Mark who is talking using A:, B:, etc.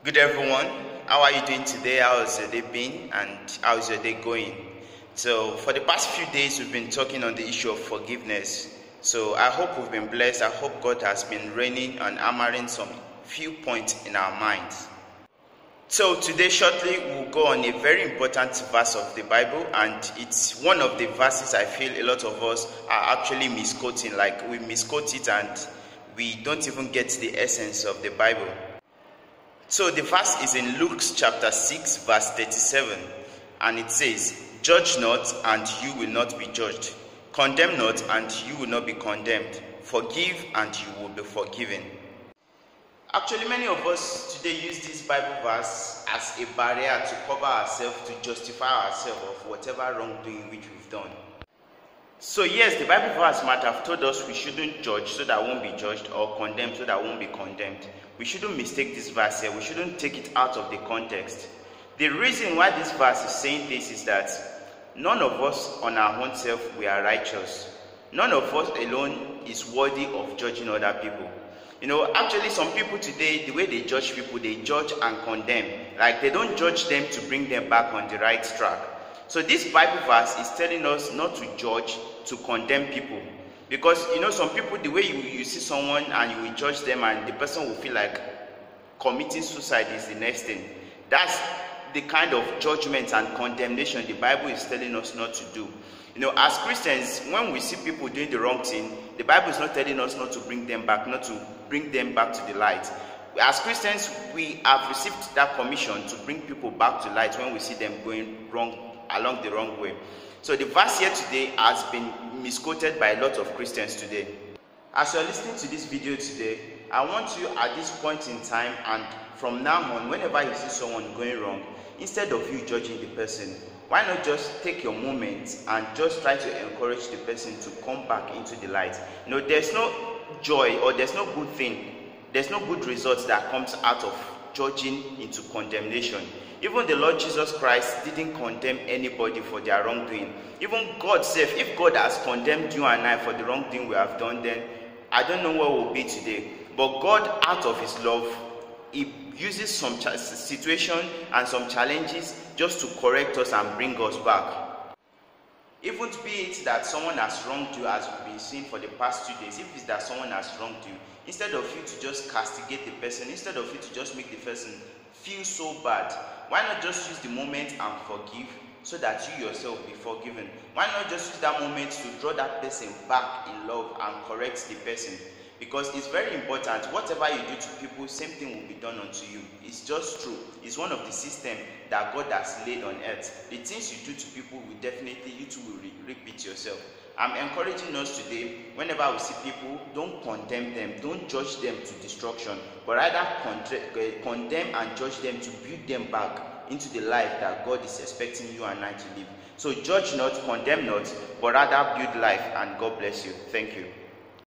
A: Good everyone, how are you doing today? How has your day been and how is your day going? So for the past few days we've been talking on the issue of forgiveness. So I hope we've been blessed. I hope God has been raining and hammering some few points in our minds. So today shortly we'll go on a very important verse of the Bible, and it's one of the verses I feel a lot of us are actually misquoting. Like we misquote it and we don't even get the essence of the Bible. So the verse is in Luke chapter 6 verse 37, and it says, "Judge not and you will not be judged. Condemn not and you will not be condemned. Forgive and you will be forgiven." Actually, many of us today use this Bible verse as a barrier to cover ourselves, to justify ourselves of whatever wrongdoing which we've done. So yes, the Bible verse might have told us we shouldn't judge so that we won't be judged, or condemn so that we won't be condemned. We shouldn't mistake this verse here. We shouldn't take it out of the context. The reason why this verse is saying this is that none of us on our own self we are righteous. None of us alone is worthy of judging other people. Actually some people today, the way they judge people, they judge and condemn. Like they don't judge them to bring them back on the right track. So this Bible verse is telling us not to judge, to condemn people. Because some people, the way you see someone and you will judge them and the person will feel like committing suicide is the next thing. That's the kind of judgment and condemnation the Bible is telling us not to do. As Christians, when we see people doing the wrong thing, the Bible is not telling us not to bring them back, not to bring them back to the light. As Christians, we have received that commission to bring people back to light when we see them going along the wrong way. So the verse here today has been misquoted by a lot of Christians today. As you're listening to this video today, I want you at this point in time and from now on, whenever you see someone going wrong, instead of you judging the person, why not just take your moment and just try to encourage the person to come back into the light? There's no joy or there's no good thing, there's no good result that comes out of judging into condemnation. Even the Lord Jesus Christ didn't condemn anybody for their wrongdoing. Even God said, if God has condemned you and I for the wrongdoing we have done, then I don't know where we'll be today. But God, out of his love, he uses some situation and some challenges just to correct us and bring us back. Even be it that someone has wronged you, as we've been seeing for the past 2 days, if it's that someone has wronged you, instead of you to just castigate the person, instead of you to just make the person feel so bad, why not just use the moment and forgive so that you yourself be forgiven? Why not just use that moment to draw that person back in love and correct the person? Because it's very important, whatever you do to people, same thing will be done unto you. It's just true. It's one of the systems that God has laid on earth. The things you do to people will definitely, you too will repeat yourself. I'm encouraging us today, whenever we see people, don't condemn them, don't judge them to destruction, but rather condemn and judge them to build them back into the life that God is expecting you and I to live. So judge not, condemn not, but rather build life, and God bless you. Thank you.